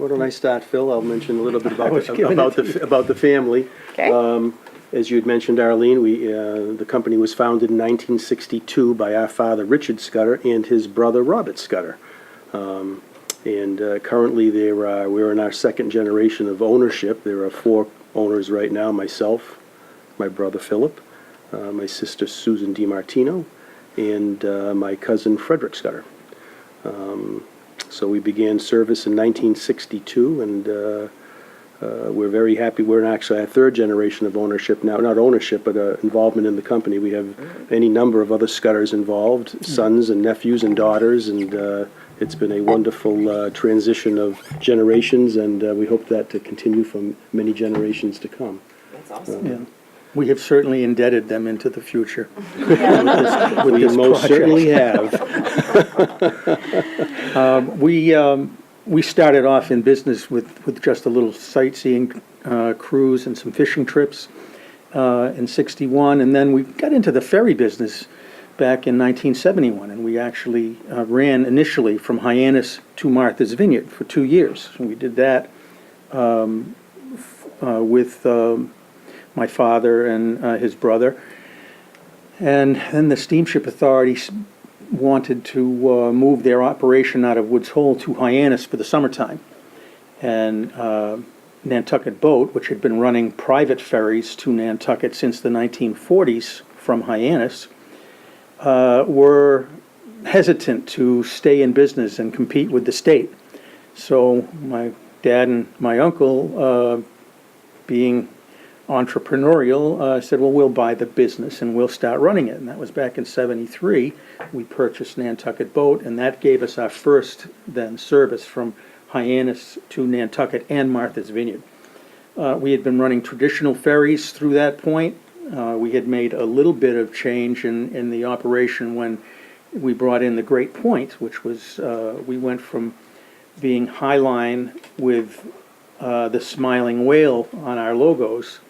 Why don't I start, Phil? I'll mention a little bit about the family. Okay. As you had mentioned, Arlene, the company was founded in 1962 by our father, Richard Scudder, and his brother, Robert Scudder. Currently, we're in our second generation of ownership. There are 4 owners right now: myself, my brother Philip, my sister Susan DiMartino, and my cousin Frederick Scudder. So we began service in 1962, and we're very happy. We're actually our 3rd generation of ownership now. Not ownership, but involvement in the company. We have any number of other Scudders involved, sons and nephews and daughters, and it's been a wonderful transition of generations, and we hope that to continue for many generations to come. That's awesome. Yeah. We have certainly indebted them into the future. We most certainly have. We started off in business with just a little sightseeing cruise and some fishing trips in '61, and then we got into the ferry business back in 1971, and we actually ran initially from Hyannis to Martha's Vineyard for 2 years. And we did that with my father and his brother. And then the Steamship Authority wanted to move their operation out of Woods Hole to Hyannis for the summertime. And Nantucket Boat, which had been running private ferries to Nantucket since the 1940s from Hyannis, were hesitant to stay in business and compete with the state. So my dad and my uncle, being entrepreneurial, said, well, we'll buy the business and we'll start running it. And that was back in '73. We purchased Nantucket Boat, and that gave us our first then service from Hyannis to Nantucket and Martha's Vineyard. We had been running traditional ferries through that point. We had made a little bit of change in the operation when we brought in the Great Point, which was, we went from being Highline with the Smiling Whale on our logos.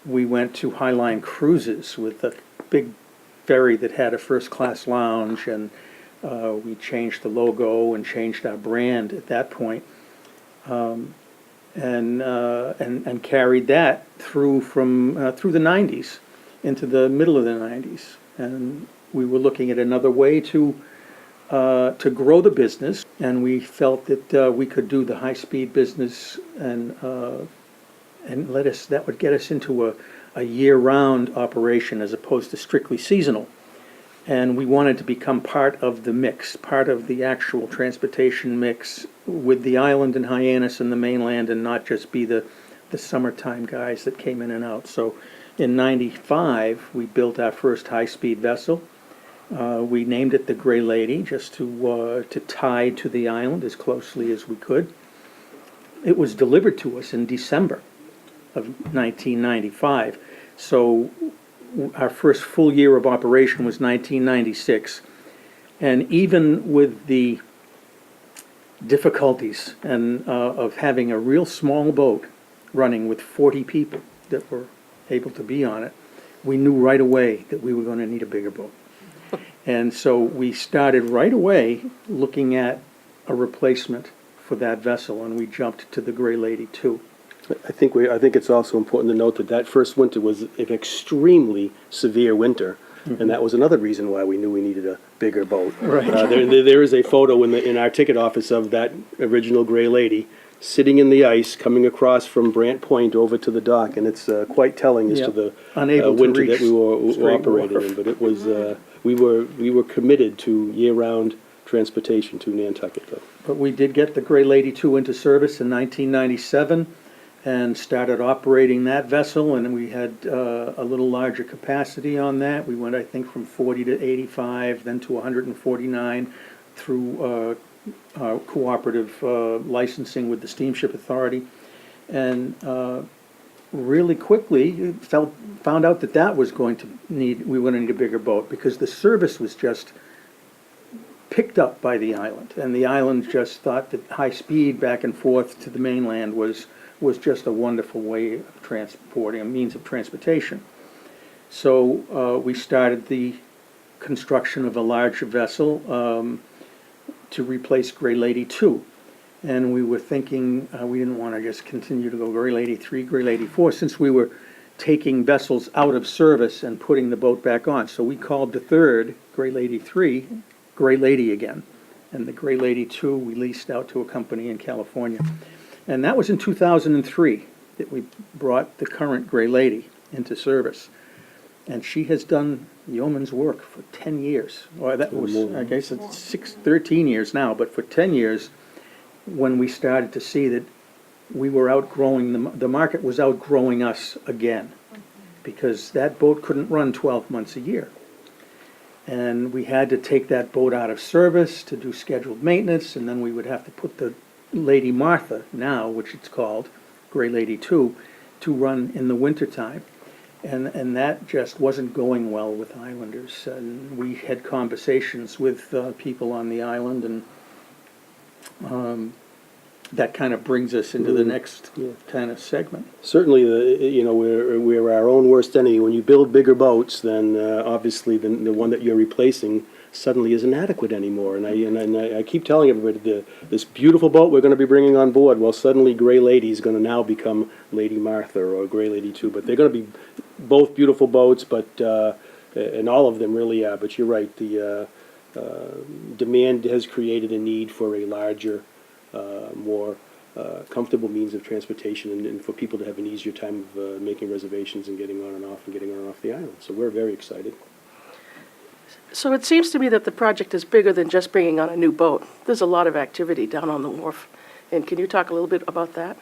We went to Highline Cruises with a big ferry that had a first-class lounge, and we changed the logo and changed our brand at that point, and carried that through through the '90s into the middle of the '90s, and we were looking at another way to grow the business, and we felt that we could do the high-speed business and that would get us into a year-round operation as opposed to strictly seasonal. And we wanted to become part of the mix, part of the actual transportation mix with the island and Hyannis and the mainland, and not just be the summertime guys that came in and out. So in '95, we built our first high-speed vessel. We named it the Gray Lady, just to tie to the island as closely as we could. It was delivered to us in December of 1995. So our first full year of operation was 1996. And even with the difficulties and of having a real small boat running with 40 people that were able to be on it, we knew right away that we were going to need a bigger boat. And so we started right away looking at a replacement for that vessel, and we jumped to the Gray Lady 2. I think it's also important to note that first winter was an extremely severe winter, and that was another reason why we knew we needed a bigger boat. Right. There is a photo in our ticket office of that original Gray Lady sitting in the ice, coming across from Brant Point over to the dock, and it's quite telling as to the winter that we were operating in. But it was we were committed to year-round transportation to Nantucket, though. But we did get the Gray Lady 2 into service in 1997 and started operating that vessel, and we had a little larger capacity on that. We went, I think, from 40 to 85, then to 149 through cooperative licensing with the Steamship Authority, and really quickly found out that we were going to need a bigger boat, because the service was just picked up by the island, and the island just thought that high speed back and forth to the mainland was just a wonderful way of transporting, a means of transportation. So we started the construction of a larger vessel to replace Gray Lady 2. and we were thinking we didn't want to just continue to go Gray Lady 3, Gray Lady 4, since we were taking vessels out of service and putting the boat back on. So we called the third, Gray Lady 3, Gray Lady again. And the Gray Lady 2 we leased out to a company in California. And that was in 2003 that we brought the current Gray Lady into service. And she has done yeoman's work for 10 years. Or that was, I guess it's 13 years now, but for 10 years, when we started to see that we were outgrowing, the market was outgrowing us again, because that boat couldn't run 12 months a year. And we had to take that boat out of service to do scheduled maintenance, and then we would have to put the Lady Martha, now, which it's called, Gray Lady 2, to run in the wintertime. And that just wasn't going well with islanders. And we had conversations with people on the island, and that kind of brings us into the next kind of segment. Certainly, we're our own worst enemy. When you build bigger boats, then obviously the one that you're replacing suddenly isn't adequate anymore. And I keep telling everybody, this beautiful boat we're going to be bringing on board, well, suddenly Gray Lady is going to now become Lady Martha or Gray Lady 2. But they're going to be both beautiful boats, but and all of them really are. But you're right, the demand has created a need for a larger, more comfortable means of transportation, and for people to have an easier time of making reservations and getting on and off the island. So we're very excited. So it seems to me that the project is bigger than just bringing on a new boat. There's a lot of activity down on the wharf. And can you talk a little bit about that?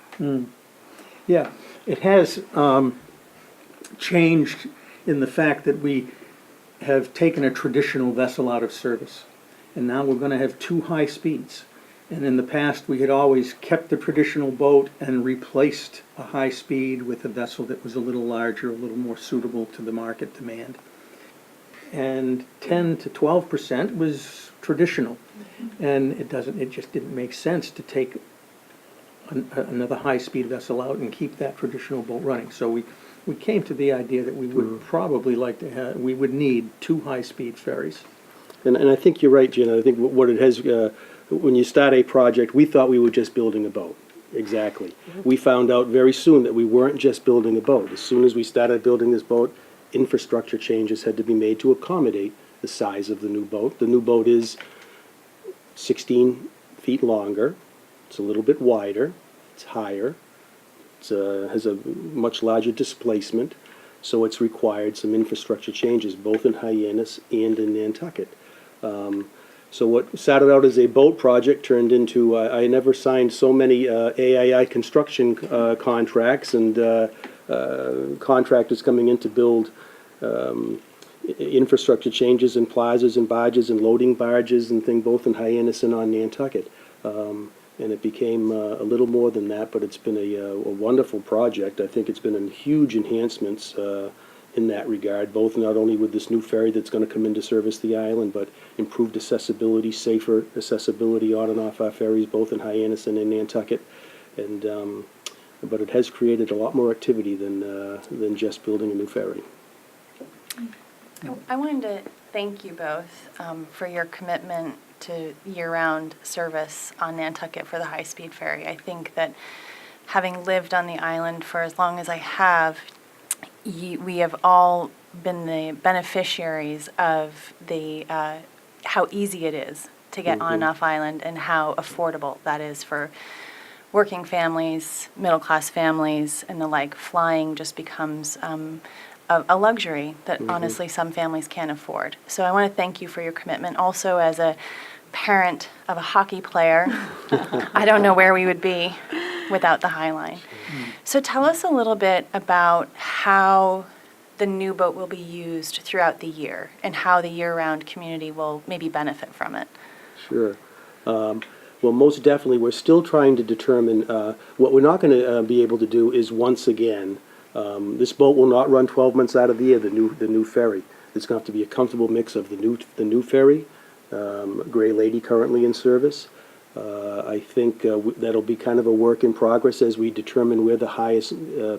Yeah, it has changed in the fact that we have taken a traditional vessel out of service, and now we're going to have 2 high speeds. And in the past, we had always kept the traditional boat and replaced a high speed with a vessel that was a little larger, a little more suitable to the market demand. And 10 to 12% was traditional. And it just didn't make sense to take another high-speed vessel out and keep that traditional boat running. So we came to the idea that we would probably like to have, we would need 2 high-speed ferries. And I think you're right, Jen. I think what it has, when you start a project, we thought we were just building a boat. Exactly. We found out very soon that we weren't just building a boat. As soon as we started building this boat, infrastructure changes had to be made to accommodate the size of the new boat. The new boat is 16 feet longer. It's a little bit wider. It's higher. It has a much larger displacement. So it's required some infrastructure changes, both in Hyannis and in Nantucket. So what started out as a boat project turned into, I never signed so many AII construction contracts and contractors coming in to build infrastructure changes in plazas and barges and loading barges and things, both in Hyannis and on Nantucket. And it became a little more than that, but it's been a wonderful project. I think it's been in huge enhancements in that regard, both not only with this new ferry that's going to come into service the island, but improved accessibility, safer accessibility on and off our ferries, both in Hyannis and in Nantucket. And but it has created a lot more activity than just building a new ferry. I wanted to thank you both for your commitment to year-round service on Nantucket for the high-speed ferry. I think that having lived on the island for as long as I have, we have all been the beneficiaries of the how easy it is to get on and off island and how affordable that is for working families, middle-class families, and the like. Flying just becomes a luxury that honestly some families can't afford. So I want to thank you for your commitment. Also, as a parent of a hockey player, I don't know where we would be without the High Line. So tell us a little bit about how the new boat will be used throughout the year and how the year-round community will maybe benefit from it. Sure. Well, most definitely, we're still trying to determine, what we're not going to be able to do is, once again, this boat will not run 12 months out of the year, the new ferry. It's going to have to be a comfortable mix of the new ferry, Gray Lady currently in service. I think that'll be kind of a work in progress as we determine where the highest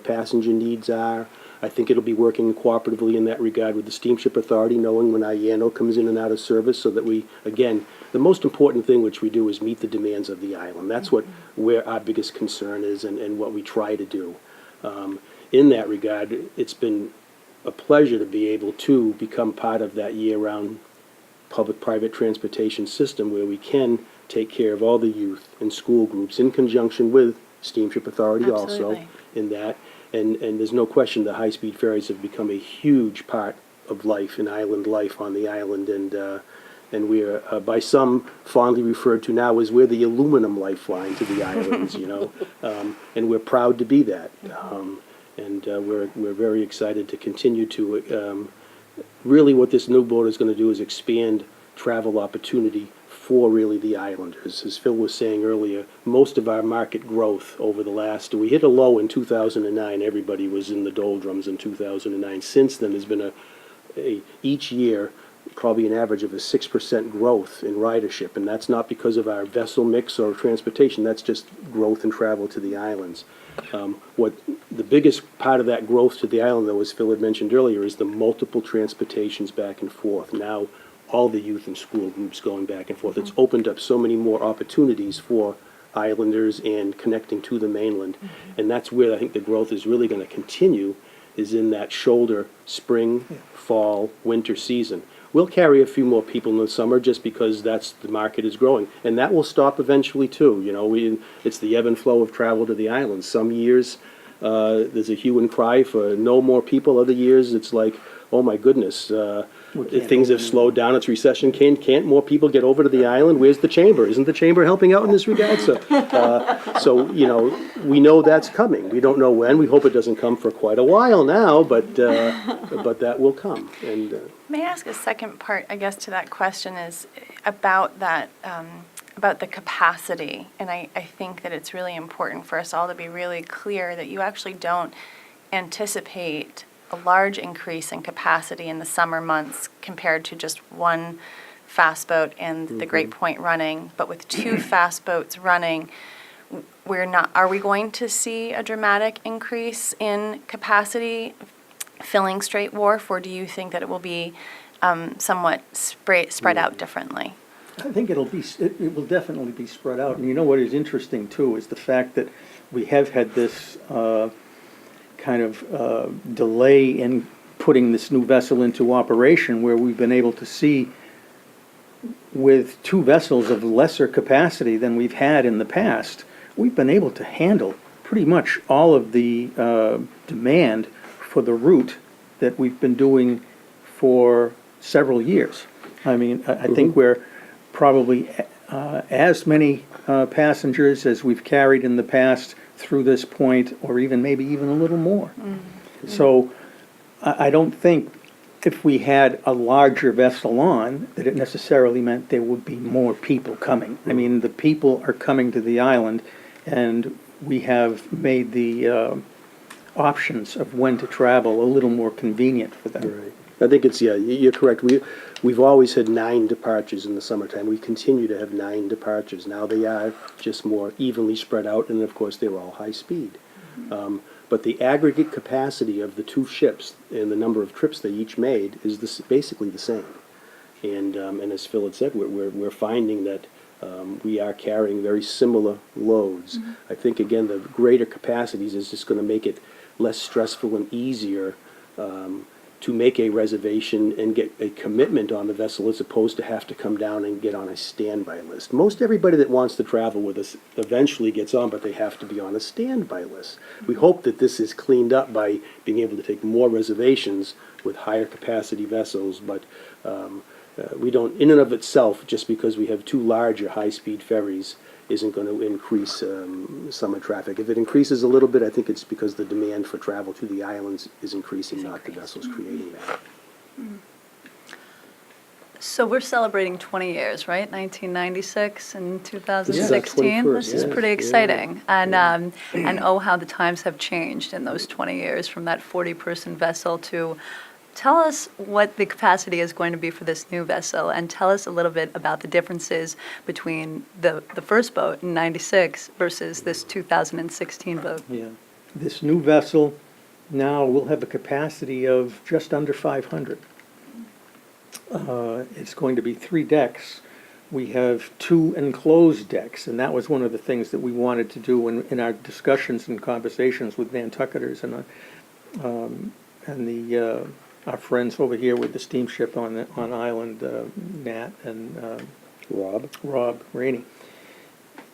passenger needs are. I think it'll be working cooperatively in that regard with the Steamship Authority, knowing when IANO comes in and out of service, so that we, again, the most important thing which we do is meet the demands of the island. That's where our biggest concern is, and what we try to do. In that regard, it's been a pleasure to be able to become part of that year-round public-private transportation system where we can take care of all the youth and school groups in conjunction with Steamship Authority also Absolutely. in that. And there's no question the high-speed ferries have become a huge part of life, in island life on the island, and we are, by some, fondly referred to now as we're the aluminum lifeline to the islands, you know, and we're proud to be that. We're very excited to continue to, really what this new boat is going to do is expand travel opportunity for really the islanders. As Phil was saying earlier, most of our market growth over the last, we hit a low in 2009, everybody was in the doldrums in 2009. Since then, there's been each year, probably an average of a 6% growth in ridership, and that's not because of our vessel mix or transportation, that's just growth in travel to the islands. What the biggest part of that growth to the island, though, as Phil had mentioned earlier, is the multiple transportations back and forth. Now, all the youth and school groups going back and forth. It's opened up so many more opportunities for islanders and connecting to the mainland, and that's where I think the growth is really going to continue, is in that shoulder spring, fall, winter season. We'll carry a few more people in the summer just because that's the market is growing, and that will stop eventually too. You know, it's the ebb and flow of travel to the islands. Some years there's a hue and cry for no more people. Other years it's like, oh my goodness, things have slowed down. It's recession. Can't more people get over to the island? Where's the chamber? Isn't the chamber helping out in this regard? So you know, we know that's coming. We don't know when. We hope it doesn't come for quite a while now, but that will come. And May I ask a second part, I guess, to that question is about that, about the capacity. And I think that it's really important for us all to be really clear that you actually don't anticipate a large increase in capacity in the summer months compared to just one fast boat and the Great Point running. But with two fast boats running, are we going to see a dramatic increase in capacity filling Strait Wharf, or do you think that it will be somewhat spread out differently? I think it will definitely be spread out. And you know what is interesting too is the fact that we have had this kind of delay in putting this new vessel into operation, where we've been able to see with two vessels of lesser capacity than we've had in the past, we've been able to handle pretty much all of the demand for the route that we've been doing for several years. I mean, I think we're probably as many passengers as we've carried in the past through this point, or maybe even a little more. So I don't think if we had a larger vessel on, that it necessarily meant there would be more people coming. I mean, the people are coming to the island, and we have made the options of when to travel a little more convenient for them. right. I think it's, yeah, you're correct. We've always had 9 departures in the summertime. We continue to have 9 departures. Now they are just more evenly spread out, and of course they're all high speed. But the aggregate capacity of the two ships and the number of trips they each made is basically the same. And as Phil had said, we're finding that we are carrying very similar loads. I think, again, the greater capacities is just going to make it less stressful and easier to make a reservation and get a commitment on the vessel, as opposed to have to come down and get on a standby list. Most everybody that wants to travel with us eventually gets on, but they have to be on a standby list. We hope that this is cleaned up by being able to take more reservations with higher capacity vessels, but we don't, in and of itself, just because we have 2 larger high-speed ferries, isn't going to increase summer traffic. If it increases a little bit, I think it's because the demand for travel to the islands is increasing, not the vessels creating that. So we're celebrating 20 years, right? 1996 and This is our 2016. 21st, This is yes, pretty yeah. exciting. And oh, how the times have changed in those 20 years, from that 40-person vessel to... Tell us what the capacity is going to be for this new vessel, and tell us a little bit about the differences between the first boat in 96 versus this 2016 boat. Yeah. This new vessel now will have a capacity of just under 500. It's going to be 3 decks We have 2 enclosed decks, and that was one of the things that we wanted to do in our discussions and conversations with Nantucketers and our friends over here with the steamship on Island, Nat and Rob Rainey.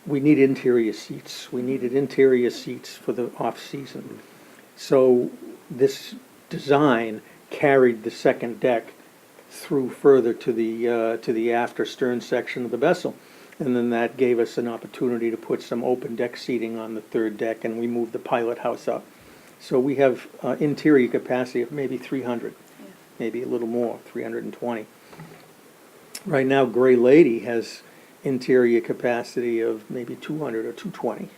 We need interior seats. We needed interior seats for the off-season. So this design carried the second deck through further to the after stern section of the vessel. And then that gave us an opportunity to put some open deck seating on the third deck, and we moved the pilot house up. So we have interior capacity of maybe 300, maybe a little more, 320. Right now, Gray Lady has interior capacity of maybe 200 or 220.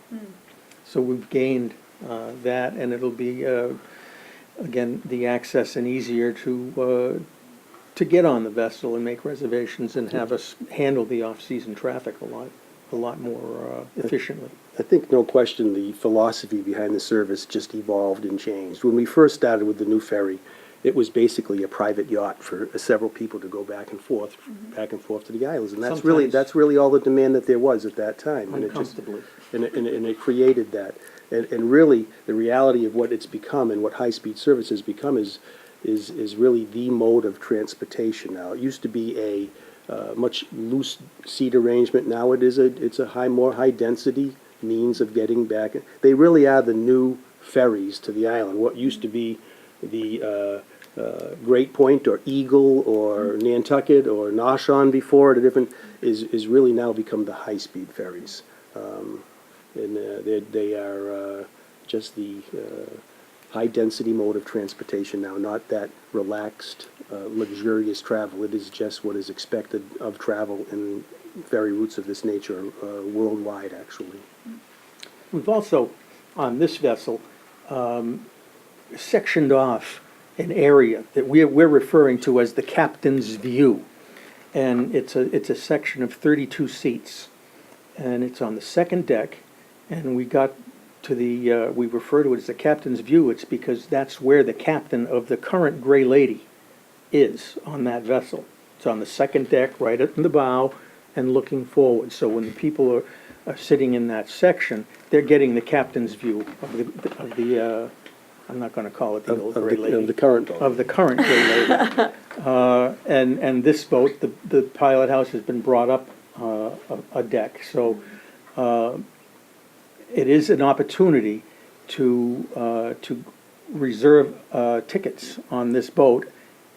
So we've gained that, and it'll be, again, the access and easier to get on the vessel and make reservations and have us handle the off-season traffic a lot more efficiently. I think, no question, the philosophy behind the service just evolved and changed. When we first started with the new ferry, it was basically a private yacht for several people to go back and forth to the islands, and that's really all the demand that there was at that time. Uncomfortably. And it created that, and really the reality of what it's become and what high-speed service has become is really the mode of transportation now. It used to be a much loose seat arrangement. Now it's a more high density means of getting back. They really are the new ferries to the island. What used to be the Great Point or Eagle or Nantucket or Nashon before it, is really now become the high-speed ferries, and they are just the high-density mode of transportation now, not that relaxed, luxurious travel. It is just what is expected of travel in ferry routes of this nature worldwide, actually. We've also, on this vessel, sectioned off an area that we're referring to as the captain's view. And it's a section of 32 seats. And it's on the second deck, and we got to we refer to it as the captain's view. It's because that's where the captain of the current Gray Lady is on that vessel. It's on the second deck, right in the bow, and looking forward. So when the people are sitting in that section, they're getting the captain's view of the I'm not going to call it the old Gray Lady. Of the current boat. Of the current Gray Lady. And this boat, the pilot house has been brought up a deck. So it is an opportunity to reserve tickets on this boat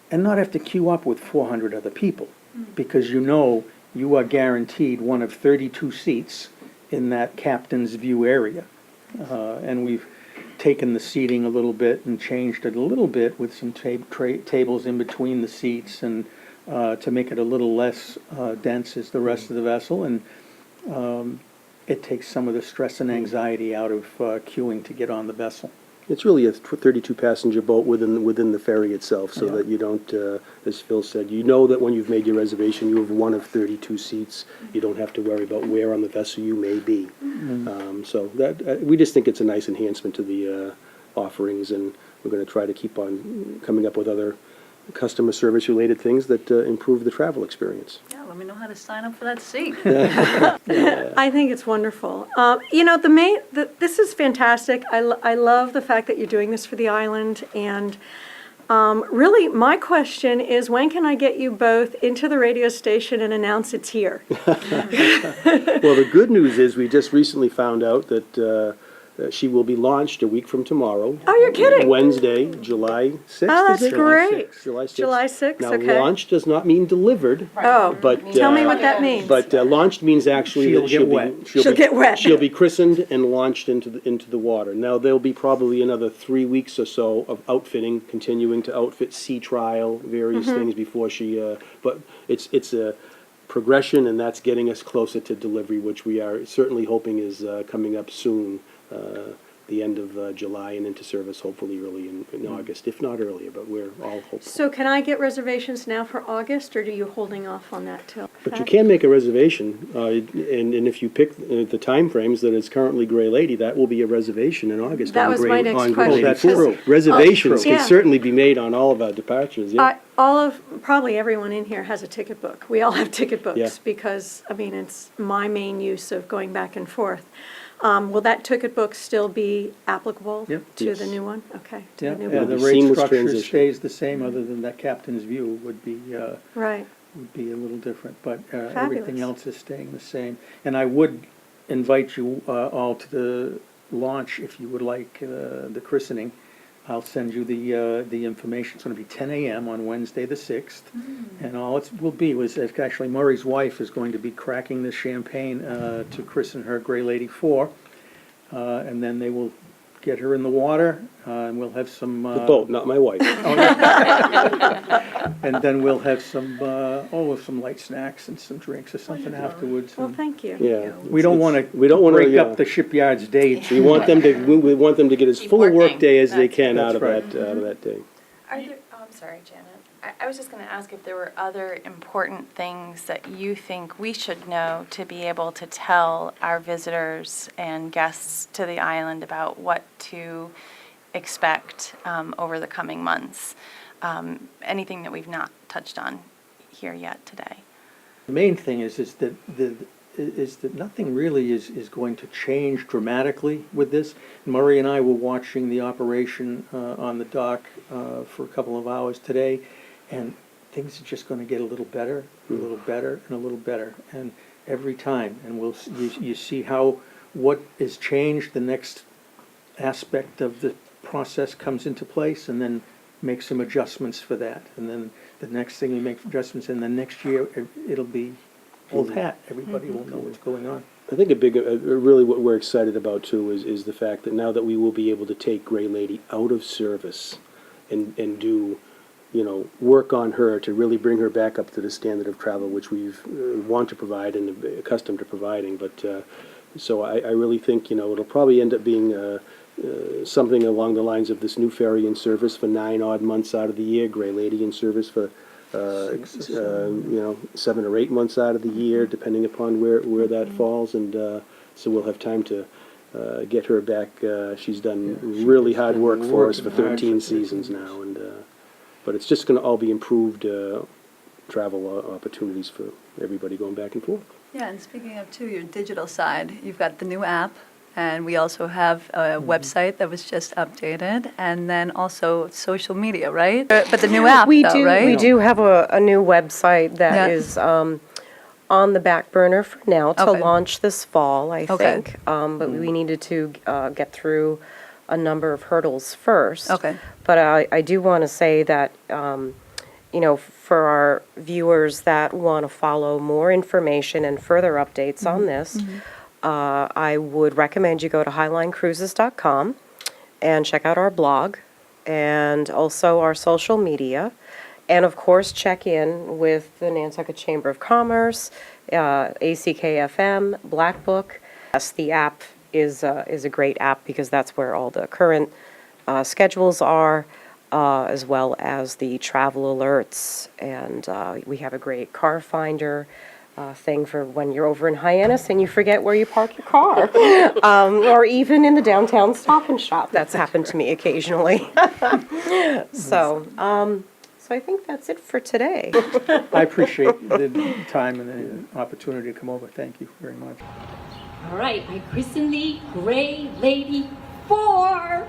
and not have to queue up with 400 other people, because you are guaranteed one of 32 seats in that captain's view area. And we've taken the seating a little bit and changed it a little bit with some tables in between the seats, and to make it a little less dense as the rest of the vessel, and it takes some of the stress and anxiety out of queuing to get on the vessel. It's really a 32-passenger boat within the ferry itself, so Yeah. that you don't, as Phil said, you know that when you've made your reservation, you have one of 32 seats. You don't have to worry about where on the vessel you may be. So that we just think it's a nice enhancement to the offerings, and we're going to try to keep on coming up with other customer service-related things that improve the travel experience. Yeah, let me know how to sign up for that seat. I think it's wonderful. This is fantastic. I love the fact that you're doing this for the island. And really, my question is, when can I get you both into the radio station and announce it's here? Well, the good news is we just recently found out that she will be launched a week from tomorrow. Oh, you're kidding. Wednesday, July 6th. Oh, that's is it? great. July 6th. July 6th, Now, okay. launched does not mean delivered. Oh, But, tell me what that means. But launched means actually She'll that get wet. She'll get wet. She'll be christened and launched into the water. Now, there'll be probably another 3 weeks or so of outfitting, continuing to outfit, sea trial, various things before she. But it's a progression, and that's getting us closer to delivery, which we are certainly hoping is coming up soon. The end of July and into service, hopefully early in August, if not earlier, but we're all hopeful. So can I get reservations now for August, or are you holding off on that till? But you can make a reservation, and if you pick the timeframes that is currently Gray Lady, that will be a reservation in August. That on was Gray- my next on Gray question. Lady That's 4. true. Reservations Yeah. can certainly be made on all of our departures, yeah. Probably everyone in here has a ticket book. We all have ticket Yeah. books because, I mean, it's my main use of going back and forth. Will that ticket book still be applicable Yep. to the Yes. new one? Okay, to Yeah, the new yeah, one. the Be rate seamless structure transition. stays the same, other than that captain's view would be Right. a little different, but everything Fabulous. else is staying the same. And I would invite you all to the launch if you would like the christening. I'll send you the information. It's going to be 10 a.m. on Wednesday, the 6th. And all it will be was, actually, Murray's wife is going to be cracking the champagne to christen her Gray Lady 4. And then they will get her in the water, and we'll have some... The boat, not my wife. And then we'll have some light snacks and some drinks or something afterwards. Well, and thank you. Yeah. We don't want We don't want to break up the shipyard's day. We want them to, we want them to get as Keep full a working. workday as they That's- can out of That's that day. Are there, oh, I'm sorry, Janet. I was just going to ask if there were other important things that you think we should know to be able to tell our visitors and guests to the island about what to expect over the coming months. Anything that we've not touched on here yet today. The main thing is that nothing really is going to change dramatically with this. Murray and I were watching the operation on the dock for a couple of hours today, and things are just going to get a little better, a little better, and a little better, and every time. And you see what is changed. The next aspect of the process comes into place, and then make some adjustments for that. And then the next thing we make adjustments, and then next year it'll be old hat. Everybody will know what's going on. I think really what we're excited about too is the fact that now that we will be able to take Gray Lady out of service and do, work on her to really bring her back up to the standard of travel which we've want to provide and accustomed to providing. But so I really think, it'll probably end up being something along the lines of this new ferry in service for 9 odd months out of the year, Gray Lady in service for 7 or 8 months out of the year, depending upon where that falls, and so we'll have time to get her back. She's done really hard work for us for 13 seasons now, and but it's just going to all be improved travel opportunities for everybody going back and forth. Yeah, and speaking of, too, your digital side, you've got the new app, and we also have a website that was just updated, and then also social media, right? But the new app, though, right? We do have a new website Yeah. that is on the back burner for now to Okay. launch this fall, I Okay. think. But we needed to get through a number of hurdles first. Okay. But I do want to say that, for our viewers that want to follow more information and further updates on this, I would recommend you go to highlinecruises.com and check out our blog and also our social media. And of course, check in with the Nantucket Chamber of Commerce, ACKFM, Black Book. Yes, the app is a great app because that's where all the current schedules are, as well as the travel alerts. And we have a great car finder thing for when you're over in Hyannis and you forget where you park your car, or even in the downtown Stop and Shop. That's happened to me occasionally. So I think that's it for today. I appreciate the time and the opportunity to come over. Thank you very much. All right, I christen thee Gray Lady 4.